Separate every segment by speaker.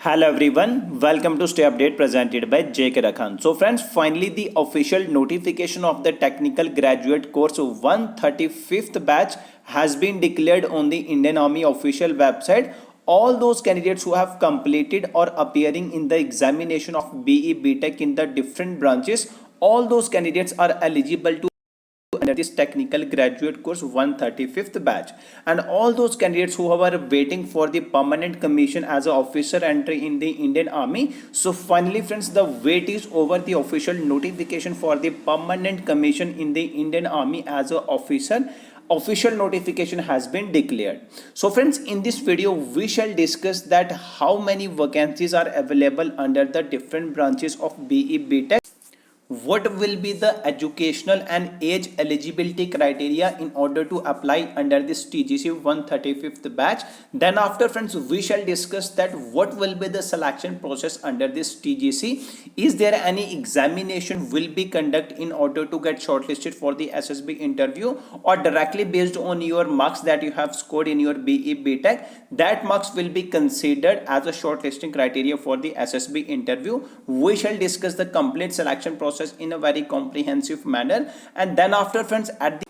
Speaker 1: Hello everyone, welcome to Stay Update presented by JK Rakhan. So friends, finally the official notification of the technical graduate course 135th batch has been declared on the Indian Army official website. All those candidates who have completed or appearing in the examination of BE BTech in the different branches, all those candidates are eligible to under this technical graduate course 135th batch, and all those candidates who are waiting for the permanent commission as an officer entry in the Indian Army. So finally friends, the wait is over. The official notification for the permanent commission in the Indian Army as an official notification has been declared. So friends, in this video we shall discuss that how many vacancies are available under the different branches of BE BTech, what will be the educational and age eligibility criteria in order to apply under this TGC 135th batch. Then after friends, we shall discuss that what will be the selection process under this TGC. Is there any examination will be conducted in order to get shortlisted for the SSB interview, or directly based on your marks that you have scored in your BE BTech, that marks will be considered as a shortlisting criteria for the SSB interview. We shall discuss the complete selection process in a very comprehensive manner. And then after friends, at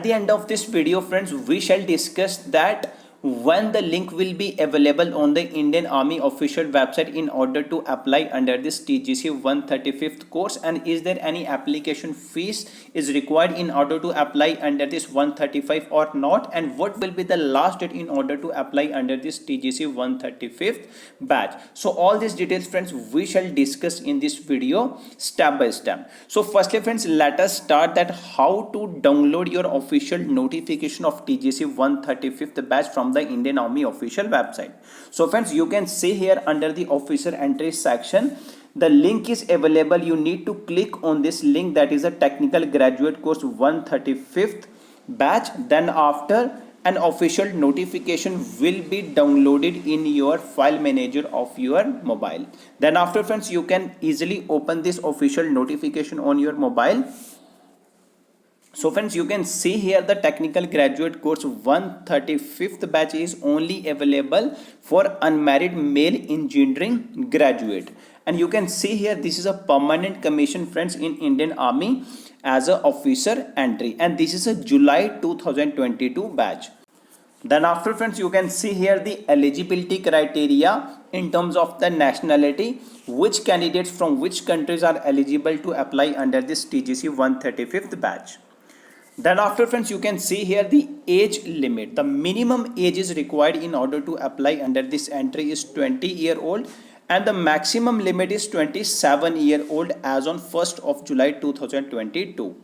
Speaker 1: the end of this video friends, we shall discuss that when the link will be available on the Indian Army official website in order to apply under this TGC 135th course, and is there any application fees is required in order to apply under this 135 or not, and what will be the last date in order to apply under this TGC 135th batch. So all these details friends, we shall discuss in this video step by step. So firstly friends, let us start that how to download your official notification of TGC 135th batch from the Indian Army official website. So friends, you can see here under the officer entry section, the link is available. You need to click on this link, that is a technical graduate course 135th batch. Then after, an official notification will be downloaded in your file manager of your mobile. Then after friends, you can easily open this official notification on your mobile. So friends, you can see here the technical graduate course 135th batch is only available for unmarried male engineering graduate. And you can see here this is a permanent commission friends in Indian Army as a officer entry, and this is a July 2022 batch. Then after friends, you can see here the eligibility criteria in terms of the nationality, which candidates from which countries are eligible to apply under this TGC 135th batch. Then after friends, you can see here the age limit. The minimum age is required in order to apply under this entry is 20-year-old, and the maximum limit is 27-year-old as on 1st of July 2022.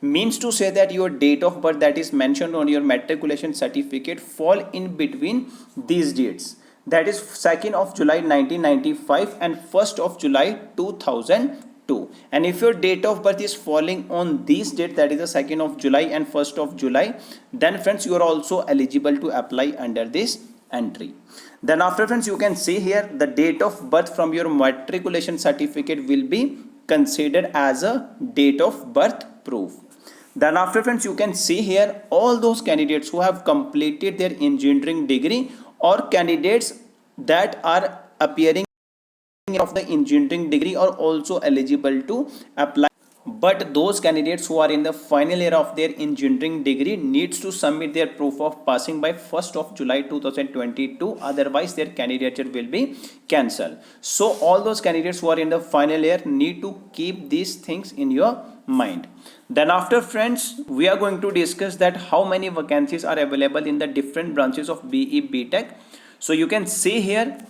Speaker 1: Means to say that your date of birth that is mentioned on your matriculation certificate fall in between these dates. That is 2nd of July 1995 and 1st of July 2002. And if your date of birth is falling on these dates, that is the 2nd of July and 1st of July, then friends, you are also eligible to apply under this entry. Then after friends, you can see here the date of birth from your matriculation certificate will be considered as a date of birth proof. Then after friends, you can see here all those candidates who have completed their engineering degree, or candidates that are appearing of the engineering degree are also eligible to apply. But those candidates who are in the final year of their engineering degree needs to submit their proof of passing by 1st of July 2022, otherwise their candidature will be cancelled. So all those candidates who are in the final year need to keep these things in your mind. Then after friends, we are going to discuss that how many vacancies are available in the different branches of BE BTech. So you can see here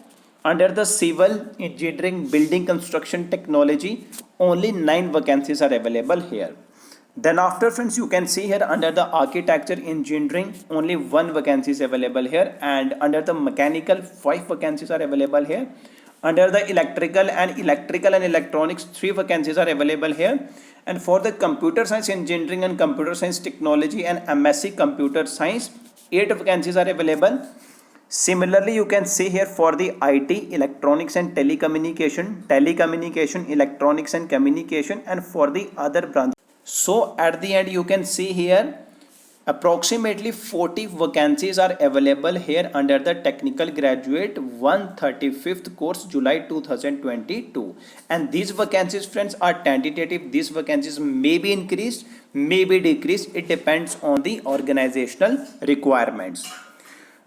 Speaker 1: under the civil engineering building construction technology, only 9 vacancies are available here. Then after friends, you can see here under the architecture engineering, only 1 vacancy is available here, and under the mechanical 5 vacancies are available here. Under the electrical and electronics 3 vacancies are available here. And for the computer science engineering and computer science technology and MSc computer science, 8 vacancies are available. Similarly, you can see here for the IT, electronics and telecommunication, electronics and communication, and for the other branch. So at the end, you can see here Approximately 40 vacancies are available here under the technical graduate 135th course July 2022, and these vacancies friends are tentative. These vacancies may be increased, may be decreased, it depends on the organizational requirements.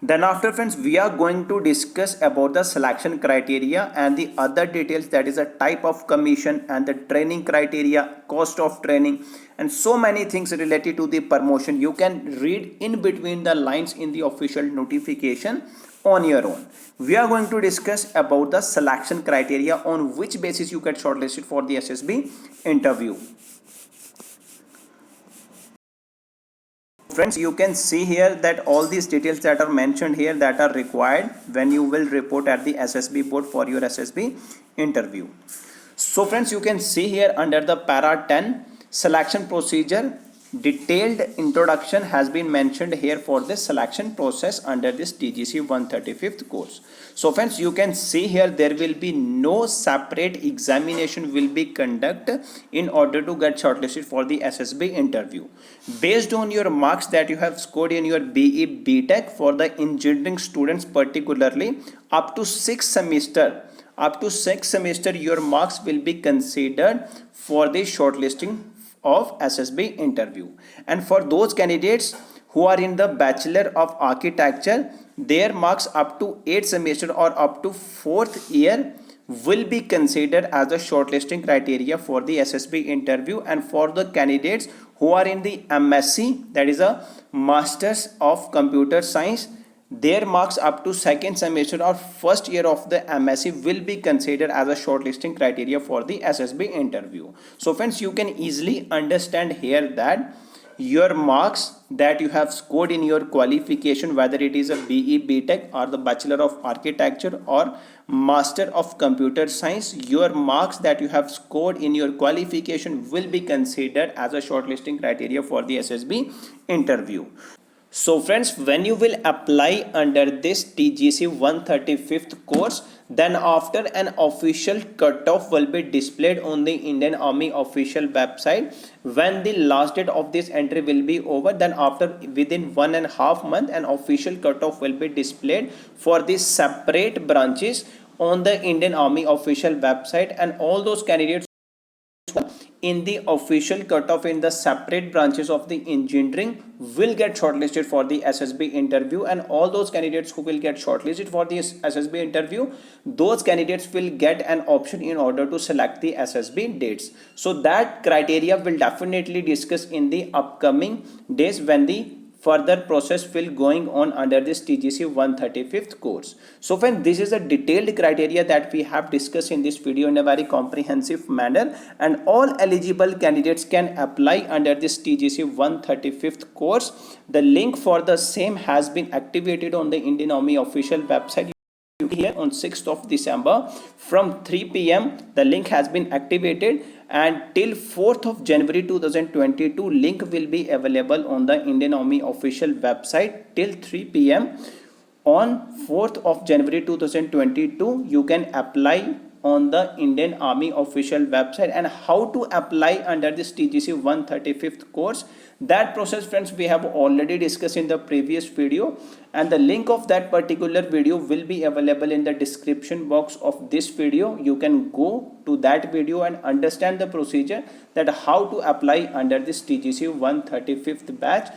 Speaker 1: Then after friends, we are going to discuss about the selection criteria and the other details, that is a type of commission and the training criteria, cost of training, and so many things related to the promotion. You can read in between the lines in the official notification on your own. We are going to discuss about the selection criteria on which basis you get shortlisted for the SSB interview. Friends, you can see here that all these details that are mentioned here that are required when you will report at the SSB board for your SSB interview. So friends, you can see here under the para 10 selection procedure, detailed introduction has been mentioned here for this selection process under this TGC 135th course. So friends, you can see here there will be no separate examination will be conducted in order to get shortlisted for the SSB interview. Based on your marks that you have scored in your BE BTech for the engineering students, particularly up to 6 semester, your marks will be considered for the shortlisting of SSB interview. And for those candidates who are in the Bachelor of Architecture, their marks up to 8th semester or up to 4th year will be considered as the shortlisting criteria for the SSB interview. And for the candidates who are in the MSc, that is a Masters of Computer Science, their marks up to 2nd semester or 1st year of the MSc will be considered as a shortlisting criteria for the SSB interview. So friends, you can easily understand here that your marks that you have scored in your qualification, whether it is a BE BTech or the Bachelor of Architecture or Master of Computer Science, your marks that you have scored in your qualification will be considered as a shortlisting criteria for the SSB interview. So friends, when you will apply under this TGC 135th course, then after an official cutoff will be displayed on the Indian Army official website. When the last date of this entry will be over, then after within 1.5 months an official cutoff will be displayed for the separate branches on the Indian Army official website, and all those candidates in the official cutoff in the separate branches of the engineering will get shortlisted for the SSB interview. And all those candidates who will get shortlisted for the SSB interview, those candidates will get an option in order to select the SSB dates. So that criteria will definitely discuss in the upcoming days when the further process will going on under this TGC 135th course. So friends, this is a detailed criteria that we have discussed in this video in a very comprehensive manner, and all eligible candidates can apply under this TGC 135th course. The link for the same has been activated on the Indian Army official website here on 6th of December from 3 p.m. the link has been activated, and till 4th of January 2022 link will be available on the Indian Army official website till 3 p.m. on 4th of January 2022 you can apply on the Indian Army official website. And how to apply under this TGC 135th course, that process friends we have already discussed in the previous video, and the link of that particular video will be available in the description box of this video. You can go to that video and understand the procedure that how to apply under this TGC 135th batch.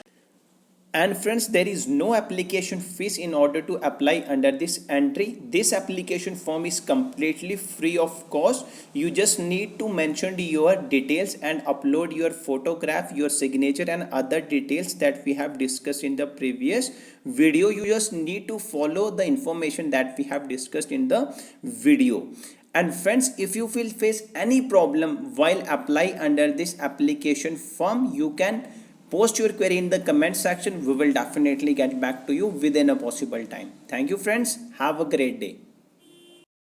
Speaker 1: And friends, there is no application fees in order to apply under this entry. This application form is completely free of cost. You just need to mention your details and upload your photograph, your signature and other details that we have discussed in the previous video. You just need to follow the information that we have discussed in the video. And friends, if you will face any problem while applying under this application form, you can post your query in the comment section. We will definitely get back to you within a possible time. Thank you friends. Have a great day.